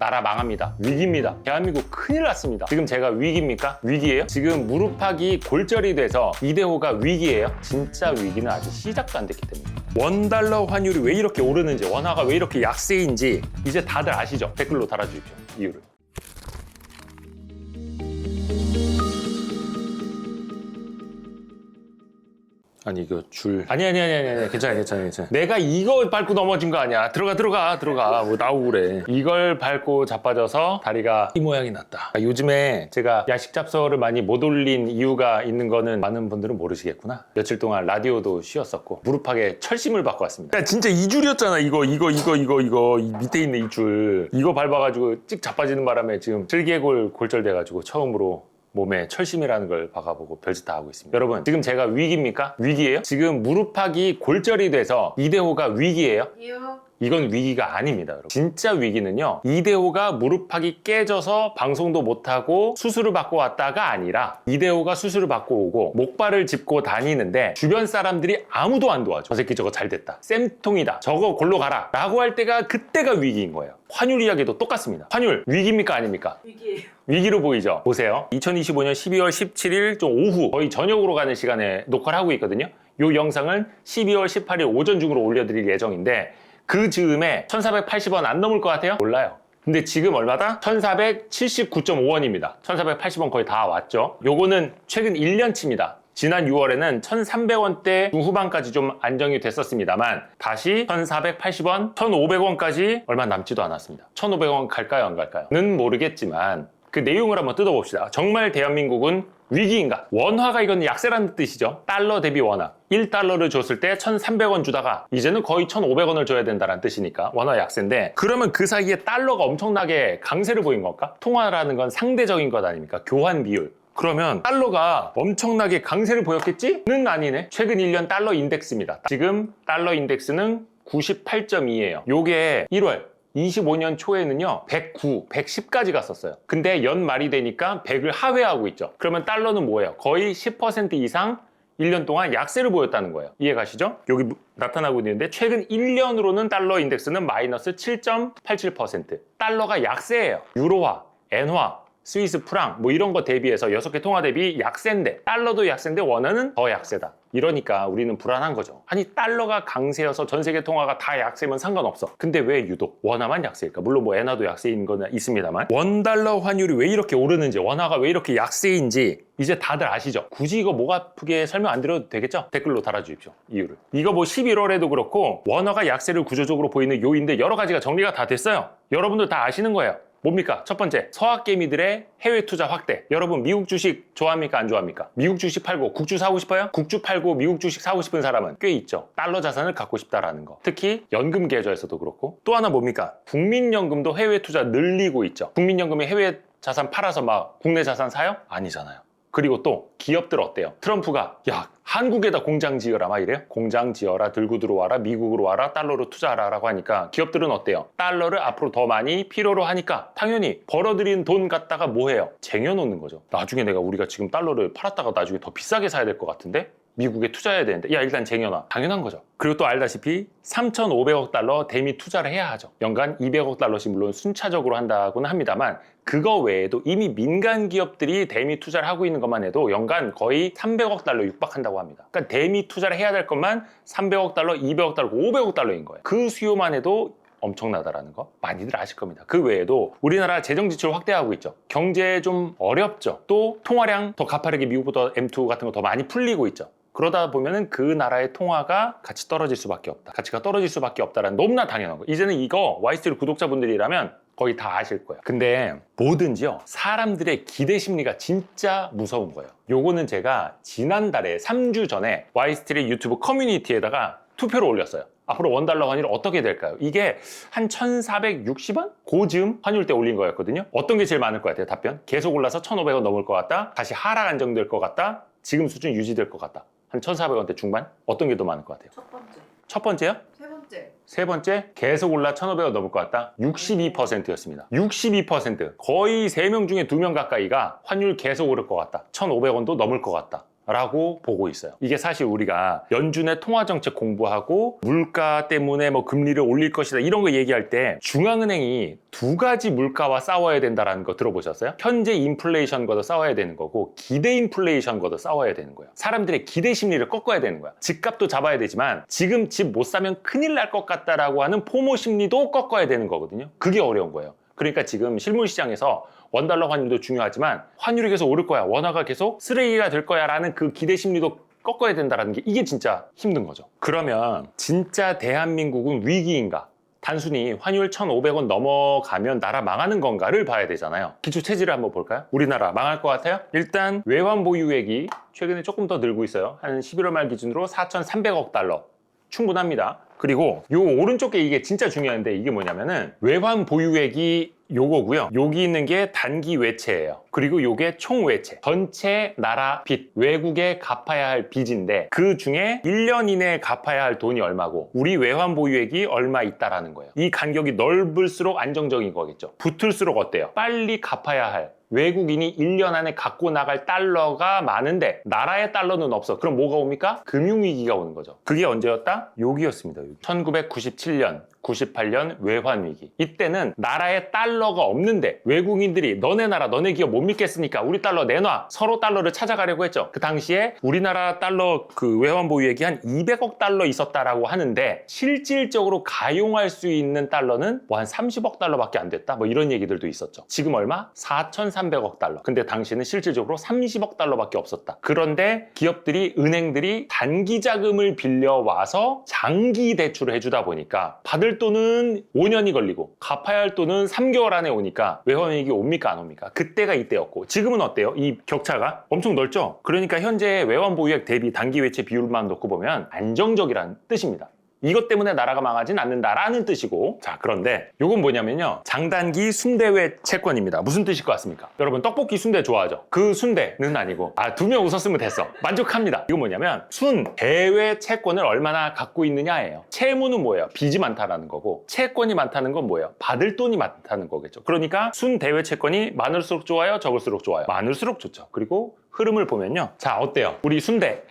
나라 망합니다. 위기입니다. 대한민국 큰일 났습니다. 지금 제가 위기입니까? 위기예요? 지금 무릎팍이 골절이 돼서 이대호가 위기예요? 진짜 위기는 아직 시작도 안 됐기 때문에. 원달러 환율이 왜 이렇게 오르는지, 원화가 왜 이렇게 약세인지 이제 다들 아시죠? 댓글로 달아주십시오. 이유를. 아니 이거 줄 아니 괜찮아 내가 이거 밟고 넘어진 거 아니야. 들어가 뭐 나오고 그래. 이걸 밟고 자빠져서 다리가 이 모양이 났다. 요즘에 제가 야식 잡서를 많이 못 올린 이유가 있는 거는 많은 분들은 모르시겠구나. 며칠 동안 라디오도 쉬었었고 무릎팍에 철심을 받고 왔습니다. 그러니까 진짜 이 줄이었잖아. 이거 이 밑에 있는 이 줄 이거 밟아가지고 찍 자빠지는 바람에 지금 슬개골 골절돼가지고 처음으로 몸에 철심이라는 걸 박아보고 별짓 다 하고 있습니다. 여러분 지금 제가 위기입니까? 위기예요? 지금 무릎팍이 골절이 돼서 이대호가 위기예요? 이건 위기가 아닙니다, 여러분. 진짜 위기는요, 이대호가 무릎팍이 깨져서 방송도 못하고 수술을 받고 왔다가 아니라 이대호가 수술을 받고 오고 목발을 짚고 다니는데 주변 사람들이 아무도 안 도와줘. 저 새끼 저거 잘 됐다. 쌤통이다. 저거 골로 가라. 라고 할 때가 그때가 위기인 거예요. 환율 이야기도 똑같습니다. 환율 위기입니까? 아닙니까? 위기예요. 위기로 보이죠? 보세요. 2025년 12월 17일 좀 오후 거의 저녁으로 가는 시간에 녹화를 하고 있거든요. 이 영상은 12월 18일 오전 중으로 올려드릴 예정인데 그 즈음에 1480원 안 넘을 것 같아요? 몰라요. 근데 지금 얼마다? 1479.5원입니다. 1480원 거의 다 왔죠. 요거는 최근 1년치입니다. 지난 6월에는 1300원대 중후반까지 좀 안정이 됐었습니다만 다시 1480원, 1500원까지 얼마 남지도 않았습니다. 1500원 갈까요? 안 갈까요? 는 모르겠지만 그 내용을 한번 뜯어봅시다. 정말 대한민국은 위기인가? 원화가 이건 약세라는 뜻이죠. 달러 대비 원화. 1달러를 줬을 때 1,300원 주다가 이제는 거의 1,500원을 줘야 된다는 뜻이니까 원화 약세인데 그러면 그 사이에 달러가 엄청나게 강세를 보인 건가? 통화라는 건 상대적인 것 아닙니까? 교환 비율. 그러면 달러가 엄청나게 강세를 보였겠지? 는 아니네. 최근 1년 달러 인덱스입니다. 지금 달러 인덱스는 98.2예요. 요게 1월 25년 초에는요 109, 110까지 갔었어요. 근데 연말이 되니까 100을 하회하고 있죠. 그러면 달러는 뭐예요? 거의 10% 이상 1년 동안 약세를 보였다는 거예요. 이해 가시죠? 여기 나타나고 있는데 최근 1년으로는 달러 인덱스는 마이너스 7.87%. 달러가 약세예요. 유로화, 엔화, 스위스 프랑 뭐 이런 거 대비해서 6개 통화 대비 약세인데 달러도 약세인데 원화는 더 약세다. 이러니까 우리는 불안한 거죠. 아니 달러가 강세여서 전 세계 통화가 다 약세면 상관없어. 근데 왜 유독 원화만 약세일까? 물론 뭐 엔화도 약세인 건 있습니다만 원달러 환율이 왜 이렇게 오르는지 원화가 왜 이렇게 약세인지 이제 다들 아시죠? 굳이 이거 목 아프게 설명 안 드려도 되겠죠? 댓글로 달아주십시오. 이유를. 이거 뭐 11월에도 그렇고 원화가 약세를 구조적으로 보이는 요인들 여러 가지가 정리가 다 됐어요. 여러분들 다 아시는 거예요. 뭡니까? 첫 번째, 서학개미들의 해외 투자 확대. 여러분 미국 주식 좋아합니까? 안 좋아합니까? 미국 주식 팔고 국주 사고 싶어요? 국주 팔고 미국 주식 사고 싶은 사람은 꽤 있죠. 달러 자산을 갖고 싶다라는 거. 특히 연금 계좌에서도 그렇고. 또 하나 뭡니까? 국민연금도 해외 투자 늘리고 있죠. 국민연금이 해외 자산 팔아서 막 국내 자산 사요? 아니잖아요. 그리고 또 기업들 어때요? 트럼프가 야 한국에다 공장 지어라 막 이래요? 공장 지어라, 들고 들어와라, 미국으로 와라, 달러로 투자하라 라고 하니까 기업들은 어때요? 달러를 앞으로 더 많이 필요로 하니까 당연히 벌어들인 돈 갖다가 뭐 해요? 쟁여놓는 거죠. 나중에 우리가 지금 달러를 팔았다가 나중에 더 비싸게 사야 될 것 같은데? 미국에 투자해야 되는데 야 일단 쟁여놔. 당연한 거죠. 그리고 또 알다시피 3,500억 달러 대미 투자를 해야 하죠. 연간 200억 달러씩 물론 순차적으로 한다고는 합니다만 그거 외에도 이미 민간 기업들이 대미 투자를 하고 있는 것만 해도 연간 거의 300억 달러 육박한다고 합니다. 그러니까 대미 투자를 해야 될 것만 300억 달러, 200억 달러, 500억 달러인 거예요. 그 수요만 해도 엄청나다라는 거 많이들 아실 겁니다. 그 외에도 우리나라 재정 지출 확대하고 있죠. 경제 좀 어렵죠. 또 통화량 더 가파르게 미국보다 M2 같은 거 더 많이 풀리고 있죠. 그러다 보면은 그 나라의 통화가 같이 떨어질 수밖에 없다. 가치가 떨어질 수밖에 없다라는 너무나 당연한 거. 이제는 이거 Y3 구독자분들이라면 거의 다 아실 거예요. 근데 뭐든지요. 사람들의 기대 심리가 진짜 무서운 거예요. 요거는 제가 지난달에 3주 전에 Y3 유튜브 커뮤니티에다가 투표를 올렸어요. 앞으로 원달러 환율 어떻게 될까요? 이게 한 1,460원? 고즈음 환율 때 올린 거였거든요. 어떤 게 제일 많을 것 같아요? 답변. 계속 올라서 1,500원 넘을 것 같다. 다시 하락 안정될 것 같다. 지금 수준 유지될 것 같다. 한 1,400원대 중반? 어떤 게 더 많을 것 같아요? 첫 번째. 첫 번째요? 세 번째. 세 번째, 계속 올라 1,500원 넘을 것 같다. 62%였습니다. 62%. 거의 3명 중에 2명 가까이가 환율 계속 오를 것 같다. 1,500원도 넘을 것 같다. 라고 보고 있어요. 이게 사실 우리가 연준의 통화정책 공부하고 물가 때문에 뭐 금리를 올릴 것이다 이런 거 얘기할 때 중앙은행이 두 가지 물가와 싸워야 된다라는 거 들어보셨어요? 현재 인플레이션과도 싸워야 되는 거고 기대 인플레이션과도 싸워야 되는 거예요. 사람들의 기대 심리를 꺾어야 되는 거야. 집값도 잡아야 되지만 지금 집 못 사면 큰일 날 것 같다라고 하는 포모 심리도 꺾어야 되는 거거든요. 그게 어려운 거예요. 그러니까 지금 실물 시장에서 원달러 환율도 중요하지만 환율이 계속 오를 거야. 원화가 계속 쓰레기가 될 거야 라는 그 기대 심리도 꺾어야 된다는 게 이게 진짜 힘든 거죠. 그러면 진짜 대한민국은 위기인가? 단순히 환율 1,500원 넘어가면 나라 망하는 건가를 봐야 되잖아요. 기초 체질을 한번 볼까요? 우리나라 망할 것 같아요? 일단 외환 보유액이 최근에 조금 더 늘고 있어요. 한 11월 말 기준으로 4,300억 달러. 충분합니다. 그리고 요 오른쪽 게 이게 진짜 중요한데 이게 뭐냐면은 외환 보유액이 요거고요. 여기 있는 게 단기 외채예요. 그리고 요게 총 외채. 전체 나라 빚, 외국에 갚아야 할 빚인데 그 중에 1년 이내에 갚아야 할 돈이 얼마고 우리 외환 보유액이 얼마 있다라는 거예요. 이 간격이 넓을수록 안정적인 거겠죠. 붙을수록 어때요? 빨리 갚아야 할 외국인이 1년 안에 갖고 나갈 달러가 많은데 나라의 달러는 없어. 그럼 뭐가 옵니까? 금융위기가 오는 거죠. 그게 언제였다? 여기였습니다. 1997년, 98년 외환위기. 이때는 나라에 달러가 없는데 외국인들이 너네 나라, 너네 기업 못 믿겠으니까 우리 달러 내놔. 서로 달러를 찾아가려고 했죠. 그 당시에 우리나라 달러 그 외환 보유액이 한 200억 달러 있었다라고 하는데 실질적으로 가용할 수 있는 달러는 뭐 한 30억 달러밖에 안 됐다. 뭐 이런 얘기들도 있었죠. 지금 얼마? 4,300억 달러. 근데 당시는 실질적으로 30억 달러밖에 없었다. 그런데 기업들이, 은행들이 단기 자금을 빌려와서 장기 대출을 해주다 보니까 받을 돈은 5년이 걸리고 갚아야 할 돈은 3개월 안에 오니까 외환위기 옵니까 안 옵니까? 그때가 이때였고 지금은 어때요? 이 격차가 엄청 넓죠? 그러니까 현재 외환 보유액 대비 단기 외채 비율만 놓고 보면 안정적이라는 뜻입니다. 이것 때문에 나라가 망하진 않는다라는 뜻이고 자 그런데 이건 뭐냐면요 장단기 순대외 채권입니다. 무슨 뜻일 것 같습니까? 여러분 떡볶이 순대 좋아하죠? 그 순대는 아니고 2명 웃었으면 됐어. 만족합니다. 이건 뭐냐면 순대외 채권을 얼마나 갖고 있느냐예요. 채무는 뭐예요? 빚이 많다라는 거고 채권이 많다는 건 뭐예요? 받을 돈이 많다는 거겠죠. 그러니까 순대외 채권이 많을수록 좋아요? 적을수록 좋아요? 많을수록 좋죠. 그리고 흐름을 보면요 자 어때요? 우리 순대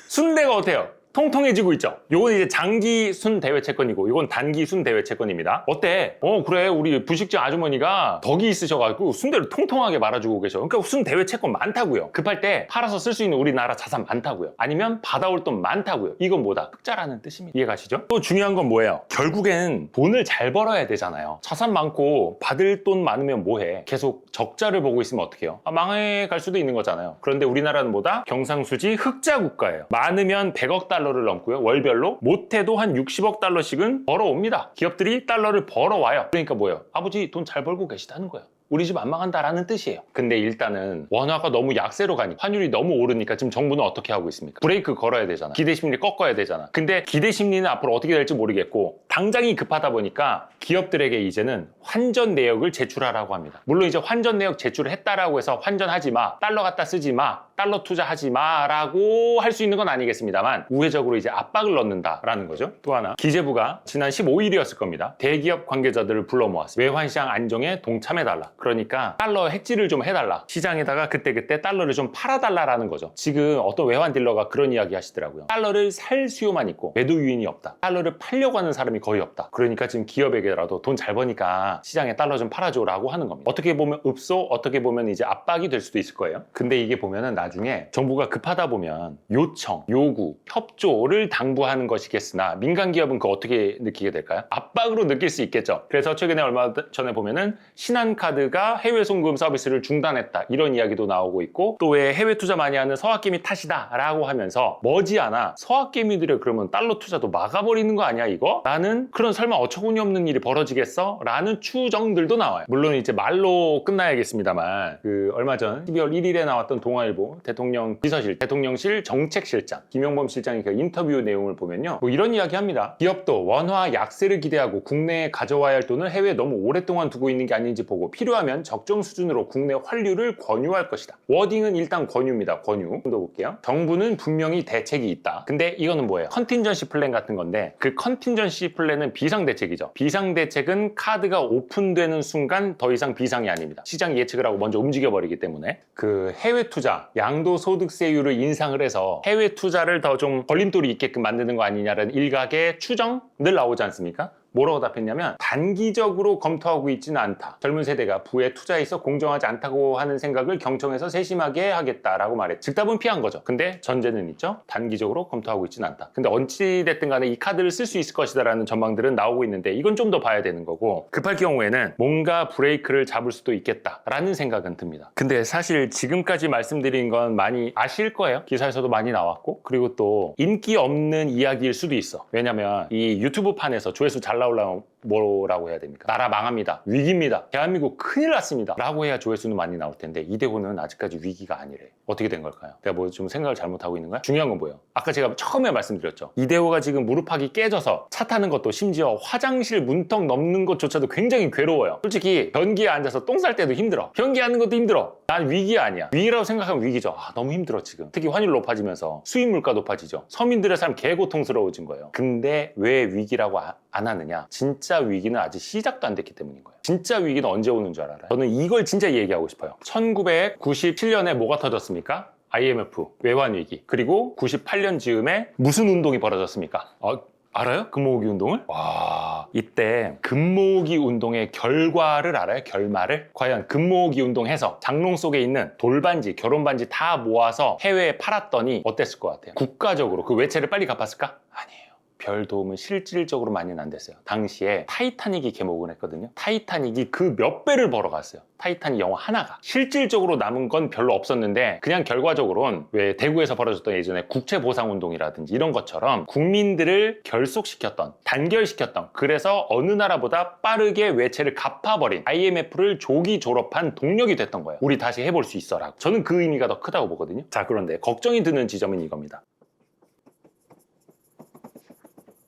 순대가 어때요? 통통해지고 있죠. 요건 이제 장기 순대외 채권이고 이건 단기 순대외 채권입니다. 어때? 그래 우리 부식점 아주머니가 덕이 있으셔가지고 순대를 통통하게 말아주고 계셔. 그러니까 순대외 채권 많다고요. 급할 때 팔아서 쓸 수 있는 우리나라 자산 많다고요. 아니면 받아올 돈 많다고요. 이건 뭐다? 흑자라는 뜻입니다. 이해가시죠? 또 중요한 건 뭐예요? 결국엔 돈을 잘 벌어야 되잖아요. 자산 많고 받을 돈 많으면 뭐해? 계속 적자를 보고 있으면 어떡해요? 망해갈 수도 있는 거잖아요. 그런데 우리나라는 뭐다? 경상수지 흑자 국가예요. 많으면 100억 달러를 넘고요. 월별로 못해도 한 60억 달러씩은 벌어옵니다. 기업들이 달러를 벌어와요. 그러니까 뭐예요? 아버지 돈 잘 벌고 계시다는 거예요. 우리 집 안 망한다라는 뜻이에요. 근데 일단은 원화가 너무 약세로 가니까 환율이 너무 오르니까 지금 정부는 어떻게 하고 있습니까? 브레이크 걸어야 되잖아. 기대심리 꺾어야 되잖아. 근데 기대심리는 앞으로 어떻게 될지 모르겠고 당장이 급하다 보니까 기업들에게 이제는 환전 내역을 제출하라고 합니다. 물론 이제 환전 내역 제출을 했다라고 해서 환전하지 마, 달러 갖다 쓰지 마, 달러 투자하지 마라고 할 수 있는 건 아니겠습니다만 우회적으로 이제 압박을 넣는다라는 거죠. 또 하나 기재부가 지난 15일이었을 겁니다. 대기업 관계자들을 불러 모았어요. 외환시장 안정에 동참해달라. 그러니까 달러 해지를 좀 해달라. 시장에다가 그때그때 달러를 좀 팔아달라라는 거죠. 지금 어떤 외환 딜러가 그런 이야기 하시더라고요. 달러를 살 수요만 있고 매도 유인이 없다. 달러를 팔려고 하는 사람이 거의 없다. 그러니까 지금 기업에게라도 돈 잘 버니까 시장에 달러 좀 팔아줘라고 하는 겁니다. 어떻게 보면 읍소, 어떻게 보면 이제 압박이 될 수도 있을 거예요. 근데 이게 보면은 나중에 정부가 급하다 보면 요청, 요구, 협조를 당부하는 것이겠으나 민간 기업은 그거 어떻게 느끼게 될까요? 압박으로 느낄 수 있겠죠. 그래서 최근에 얼마 전에 보면은 신한카드가 해외 송금 서비스를 중단했다 이런 이야기도 나오고 있고 또 왜 해외 투자 많이 하는 서학개미 탓이다 라고 하면서 머지않아 서학개미들의 그러면 달러 투자도 막아버리는 거 아니야 이거? 라는 그런 설마 어처구니 없는 일이 벌어지겠어? 라는 추정들도 나와요. 물론 이제 말로 끝나야겠습니다만 그 얼마 전 12월 1일에 나왔던 동아일보 대통령 비서실 대통령실 정책실장 김용범 실장의 그 인터뷰 내용을 보면요 뭐 이런 이야기 합니다. 기업도 원화 약세를 기대하고 국내에 가져와야 할 돈을 해외에 너무 오랫동안 두고 있는 게 아닌지 보고 필요한 필요하면 적정 수준으로 국내 환류를 권유할 것이다. 워딩은 일단 권유입니다. 권유. 좀 더 볼게요. 정부는 분명히 대책이 있다. 근데 이거는 뭐예요? 컨틴전시 플랜 같은 건데 그 컨틴전시 플랜은 비상대책이죠. 비상대책은 카드가 오픈되는 순간 더 이상 비상이 아닙니다. 시장 예측을 하고 먼저 움직여버리기 때문에 그 해외 투자, 양도소득세율을 인상을 해서 해외 투자를 더 좀 걸림돌이 있게끔 만드는 거 아니냐라는 일각의 추정 늘 나오지 않습니까? 뭐라고 답했냐면 단기적으로 검토하고 있지는 않다. 젊은 세대가 부에 투자에 있어 공정하지 않다고 하는 생각을 경청해서 세심하게 하겠다라고 말했죠. 즉답은 피한 거죠. 근데 전제는 있죠. 단기적으로 검토하고 있지는 않다. 근데 어찌됐든 간에 이 카드를 쓸 수 있을 것이다라는 전망들은 나오고 있는데 이건 좀 더 봐야 되는 거고 급할 경우에는 뭔가 브레이크를 잡을 수도 있겠다라는 생각은 듭니다. 근데 사실 지금까지 말씀드린 건 많이 아실 거예요. 기사에서도 많이 나왔고 그리고 또 인기 없는 이야기일 수도 있어. 왜냐면 이 유튜브 판에서 조회수 잘 나오려면 뭐라고 해야 됩니까? 나라 망합니다. 위기입니다. 대한민국 큰일 났습니다. 라고 해야 조회수는 많이 나올 텐데 이대호는 아직까지 위기가 아니래. 어떻게 된 걸까요? 내가 뭐 좀 생각을 잘못하고 있는 거야? 중요한 건 뭐예요? 아까 제가 처음에 말씀드렸죠. 이대호가 지금 무릎팍이 깨져서 차 타는 것도 심지어 화장실 문턱 넘는 것조차도 굉장히 괴로워요. 솔직히 변기에 앉아서 똥 쌀 때도 힘들어. 변기 앉는 것도 힘들어. 난 위기가 아니야. 위기라고 생각하면 위기죠. 너무 힘들어 지금. 특히 환율 높아지면서 수입 물가 높아지죠. 서민들의 삶 개고통스러워진 거예요. 근데 왜 위기라고 안 하느냐? 진짜 위기는 아직 시작도 안 됐기 때문인 거예요. 진짜 위기는 언제 오는 줄 알아요? 저는 이걸 진짜 얘기하고 싶어요. 1997년에 뭐가 터졌습니까? IMF, 외환위기. 그리고 98년 즈음에 무슨 운동이 벌어졌습니까? 알아요? 금모으기 운동을? 와, 이때 금모으기 운동의 결과를 알아요? 결말을? 과연 금모으기 운동해서 장롱 속에 있는 돌반지, 결혼반지 다 모아서 해외에 팔았더니 어땠을 것 같아요? 국가적으로 그 외채를 빨리 갚았을까? 아니에요. 별 도움은 실질적으로 많이는 안 됐어요. 당시에 타이타닉이 개목을 했거든요. 타이타닉이 그 몇 배를 벌어갔어요. 타이타닉 영화 하나가. 실질적으로 남은 건 별로 없었는데 그냥 결과적으로는 왜 대구에서 벌어졌던 예전에 국채보상운동이라든지 이런 것처럼 국민들을 결속시켰던, 단결시켰던 그래서 어느 나라보다 빠르게 외채를 갚아버린 IMF를 조기 졸업한 동력이 됐던 거예요. 우리 다시 해볼 수 있어라고. 저는 그 의미가 더 크다고 보거든요. 자, 그런데 걱정이 드는 지점은 이겁니다.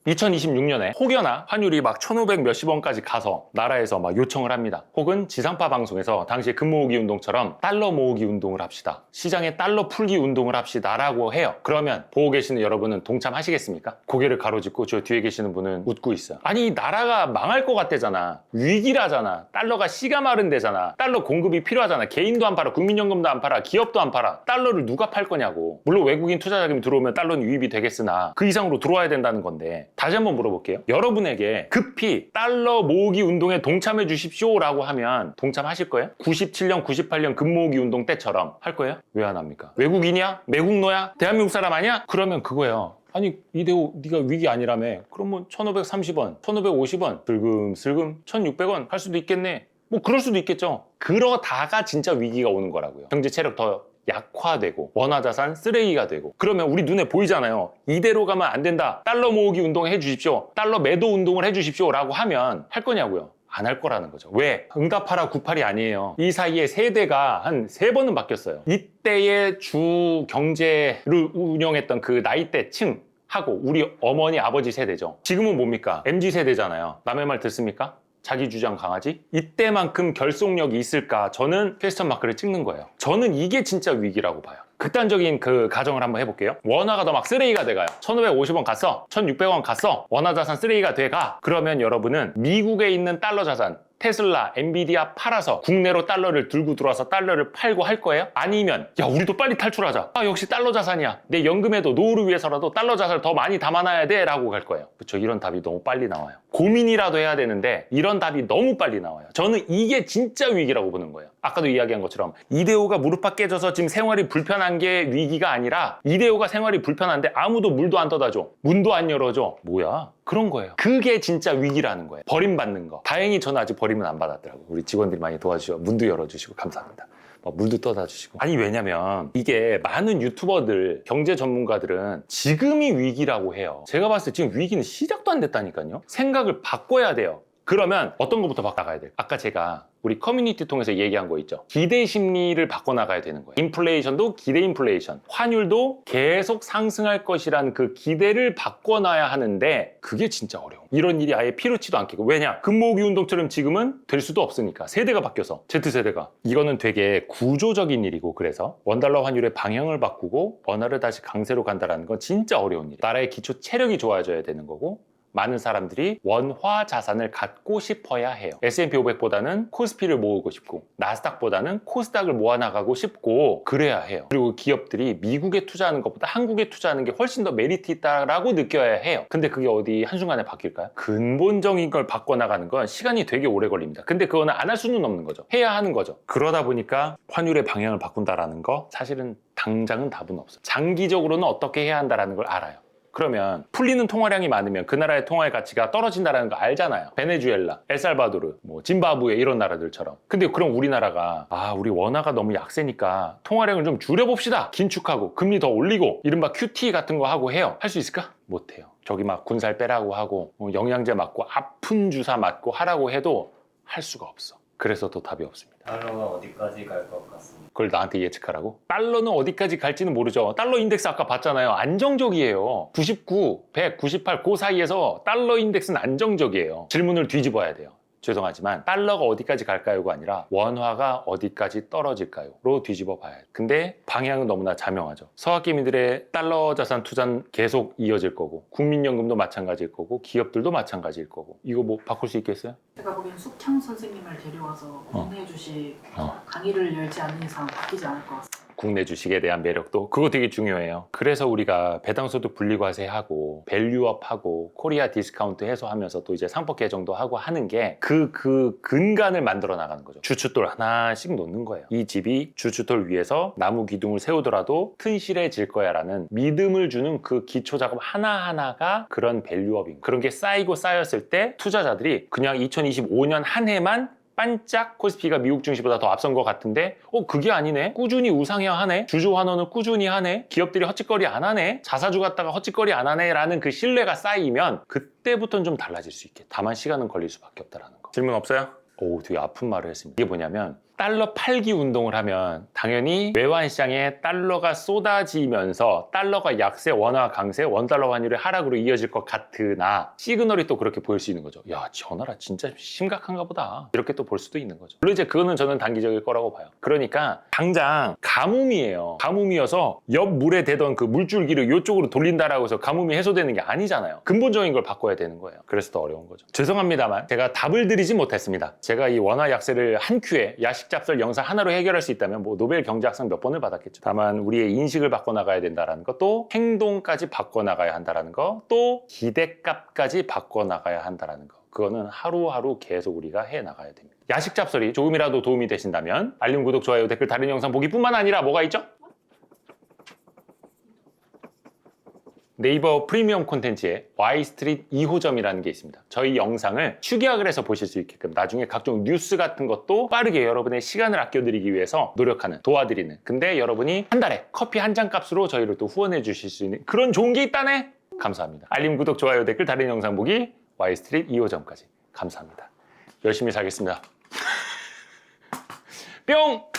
2026년에 혹여나 환율이 막 1,500 몇십 원까지 가서 나라에서 막 요청을 합니다. 혹은 지상파 방송에서 당시에 금 모으기 운동처럼 달러 모으기 운동을 합시다. 시장에 달러 풀기 운동을 합시다 라고 해요. 그러면 보고 계시는 여러분은 동참하시겠습니까? 고개를 가로짓고 저 뒤에 계시는 분은 웃고 있어요. 아니 나라가 망할 것 같대잖아. 위기라잖아. 달러가 씨가 마른 데잖아. 달러 공급이 필요하잖아. 개인도 안 팔아. 국민연금도 안 팔아. 기업도 안 팔아. 달러를 누가 팔 거냐고. 물론 외국인 투자 자금이 들어오면 달러는 유입이 되겠으나 그 이상으로 들어와야 된다는 건데 다시 한번 물어볼게요. 여러분에게 급히 달러 모으기 운동에 동참해 주십시오 라고 하면 동참하실 거예요? 97년, 98년 금 모으기 운동 때처럼 할 거예요? 왜 안 합니까? 외국인이야? 매국노야? 대한민국 사람 아니야? 그러면 그거예요. 아니 이대호 네가 위기 아니라며. 그러면 1,530원, 1,550원 슬금슬금 1,600원 할 수도 있겠네. 뭐 그럴 수도 있겠죠. 그러다가 진짜 위기가 오는 거라고요. 경제 체력 더 약화되고 원화자산 쓰레기가 되고 그러면 우리 눈에 보이잖아요. 이대로 가면 안 된다. 달러 모으기 운동을 해주십시오. 달러 매도 운동을 해주십시오 라고 하면 할 거냐고요. 안 할 거라는 거죠. 왜? 응답하라 98이 아니에요. 이 사이에 세대가 한 3번은 바뀌었어요. 이때의 주 경제를 운영했던 그 나이대층 하고 우리 어머니 아버지 세대죠. 지금은 뭡니까? MZ세대잖아요. 남의 말 듣습니까? 자기 주장 강하지? 이때만큼 결속력이 있을까? 저는 퀘스천 마크를 찍는 거예요. 저는 이게 진짜 위기라고 봐요. 극단적인 그 가정을 한번 해볼게요. 원화가 더 막 쓰레기가 돼가요. 1,550원 갔어. 1,600원 갔어. 원화 자산 쓰레기가 돼가. 그러면 여러분은 미국에 있는 달러 자산 테슬라, 엔비디아 팔아서 국내로 달러를 들고 들어와서 달러를 팔고 할 거예요? 아니면 야 우리도 빨리 탈출하자. 역시 달러 자산이야. 내 연금에도 노후를 위해서라도 달러 자산을 더 많이 담아놔야 돼 라고 갈 거예요. 그렇죠. 이런 답이 너무 빨리 나와요. 고민이라도 해야 되는데 이런 답이 너무 빨리 나와요. 저는 이게 진짜 위기라고 보는 거예요. 아까도 이야기한 것처럼 이대호가 무릎팍 깨져서 지금 생활이 불편한 게 위기가 아니라 이대호가 생활이 불편한데 아무도 물도 안 떠다 줘. 문도 안 열어줘. 뭐야? 그런 거예요. 그게 진짜 위기라는 거예요. 버림받는 거. 다행히 저는 아직 버림은 안 받았더라고요. 우리 직원들이 많이 도와주셔서 문도 열어주시고 감사합니다. 물도 떠다 주시고. 아니 왜냐면 이게 많은 유튜버들, 경제 전문가들은 지금이 위기라고 해요. 제가 봤을 때 지금 위기는 시작도 안 됐다니까요. 생각을 바꿔야 돼요. 그러면 어떤 것부터 바꿔나가야 돼요? 아까 제가 우리 커뮤니티 통해서 얘기한 거 있죠. 기대 심리를 바꿔나가야 되는 거예요. 인플레이션도 기대 인플레이션, 환율도 계속 상승할 것이라는 그 기대를 바꿔놔야 하는데 그게 진짜 어려워. 이런 일이 아예 필요치도 않겠고. 왜냐? 금모으기 운동처럼 지금은 될 수도 없으니까. 세대가 바뀌어서 Z세대가. 이거는 되게 구조적인 일이고, 그래서 원달러 환율의 방향을 바꾸고 원화를 다시 강세로 간다는 건 진짜 어려운 일이에요. 나라의 기초 체력이 좋아져야 되는 거고, 많은 사람들이 원화 자산을 갖고 싶어야 해요. S&P 500보다는 코스피를 모으고 싶고, 나스닥보다는 코스닥을 모아나가고 싶고, 그래야 해요. 그리고 기업들이 미국에 투자하는 것보다 한국에 투자하는 게 훨씬 더 메리트 있다라고 느껴야 해요. 근데 그게 어디 한순간에 바뀔까요? 근본적인 걸 바꿔나가는 건 시간이 되게 오래 걸립니다. 근데 그거는 안 할 수는 없는 거죠. 해야 하는 거죠. 그러다 보니까 환율의 방향을 바꾼다라는 거 사실은 당장은 답은 없어요. 장기적으로는 어떻게 해야 한다라는 걸 알아요. 그러면 풀리는 통화량이 많으면 그 나라의 통화의 가치가 떨어진다는 거 알잖아요. 베네수엘라, 엘살바도르, 짐바브웨 이런 나라들처럼. 근데 그럼 우리나라가 우리 원화가 너무 약세니까 통화량을 좀 줄여봅시다. 긴축하고 금리 더 올리고 이른바 QT 같은 거 하고 해요. 할 수 있을까? 못해요. 저기 막 군살 빼라고 하고 영양제 맞고 아픈 주사 맞고 하라고 해도 할 수가 없어. 그래서 더 답이 없습니다. 달러가 어디까지 갈 것 같습니다. 그걸 나한테 예측하라고? 달러는 어디까지 갈지는 모르죠. 달러 인덱스 아까 봤잖아요. 안정적이에요. 99, 100, 98 그 사이에서 달러 인덱스는 안정적이에요. 질문을 뒤집어야 돼요. 죄송하지만 달러가 어디까지 갈까요가 아니라 원화가 어디까지 떨어질까요?로 뒤집어 봐야 돼요. 근데 방향은 너무나 자명하죠. 서학개미들의 달러 자산 투자는 계속 이어질 거고, 국민연금도 마찬가지일 거고, 기업들도 마찬가지일 거고. 이거 뭐 바꿀 수 있겠어요? 제가 보기엔 숙향 선생님을 데려와서 국내 주식 강의를 열지 않는 이상 바뀌지 않을 것 같습니다. 국내 주식에 대한 매력도 그거 되게 중요해요. 그래서 우리가 배당소득 분리과세하고 밸류업하고 코리아 디스카운트 해소하면서 또 이제 상법 개정도 하고 하는 게 그 근간을 만들어 나가는 거죠. 주춧돌 하나씩 놓는 거예요. 이 집이 주춧돌 위에서 나무 기둥을 세우더라도 튼실해질 거야 라는 믿음을 주는 그 기초 작업 하나하나가 그런 밸류업인 거예요. 그런 게 쌓이고 쌓였을 때 투자자들이 그냥 2025년 한 해만 반짝 코스피가 미국 증시보다 더 앞선 것 같은데 그게 아니네. 꾸준히 우상향하네. 주주 환원을 꾸준히 하네. 기업들이 헛짓거리 안 하네. 자사주 갖다가 헛짓거리 안 하네 라는 그 신뢰가 쌓이면 그때부터는 좀 달라질 수 있겠다. 다만 시간은 걸릴 수밖에 없다라는 거. 질문 없어요? 되게 아픈 말을 했습니다. 이게 뭐냐면 달러 팔기 운동을 하면 당연히 외환 시장에 달러가 쏟아지면서 달러가 약세, 원화 강세, 원달러 환율의 하락으로 이어질 것 같으나 시그널이 또 그렇게 보일 수 있는 거죠. 야, 저 나라 진짜 심각한가 보다. 이렇게 또 볼 수도 있는 거죠. 물론 이제 그거는 저는 단기적일 거라고 봐요. 그러니까 당장 가뭄이에요. 가뭄이어서 옆 물에 대던 그 물줄기를 이쪽으로 돌린다라고 해서 가뭄이 해소되는 게 아니잖아요. 근본적인 걸 바꿔야 되는 거예요. 그래서 더 어려운 거죠. 죄송합니다만 제가 답을 드리지 못했습니다. 제가 이 원화 약세를 한 큐에 야식잡설 영상 하나로 해결할 수 있다면 노벨 경제학상 몇 번을 받았겠죠. 다만 우리의 인식을 바꿔나가야 된다는 것, 또 행동까지 바꿔나가야 한다는 것, 또 기대값까지 바꿔나가야 한다는 것. 그거는 하루하루 계속 우리가 해나가야 됩니다. 야식잡설이 조금이라도 도움이 되신다면 알림, 구독, 좋아요, 댓글, 다른 영상 보기뿐만 아니라 뭐가 있죠? 네이버 프리미엄 콘텐츠에 Y스트릿 2호점이라는 게 있습니다. 저희 영상을 축약을 해서 보실 수 있게끔 나중에 각종 뉴스 같은 것도 빠르게 여러분의 시간을 아껴드리기 위해서 노력하는, 도와드리는, 근데 여러분이 한 달에 커피 한 잔 값으로 저희를 또 후원해 주실 수 있는 그런 좋은 게 있다네? 감사합니다. 알림, 구독, 좋아요, 댓글, 다른 영상 보기 Y스트릿 2호점까지 감사합니다. 열심히 살겠습니다. 뿅!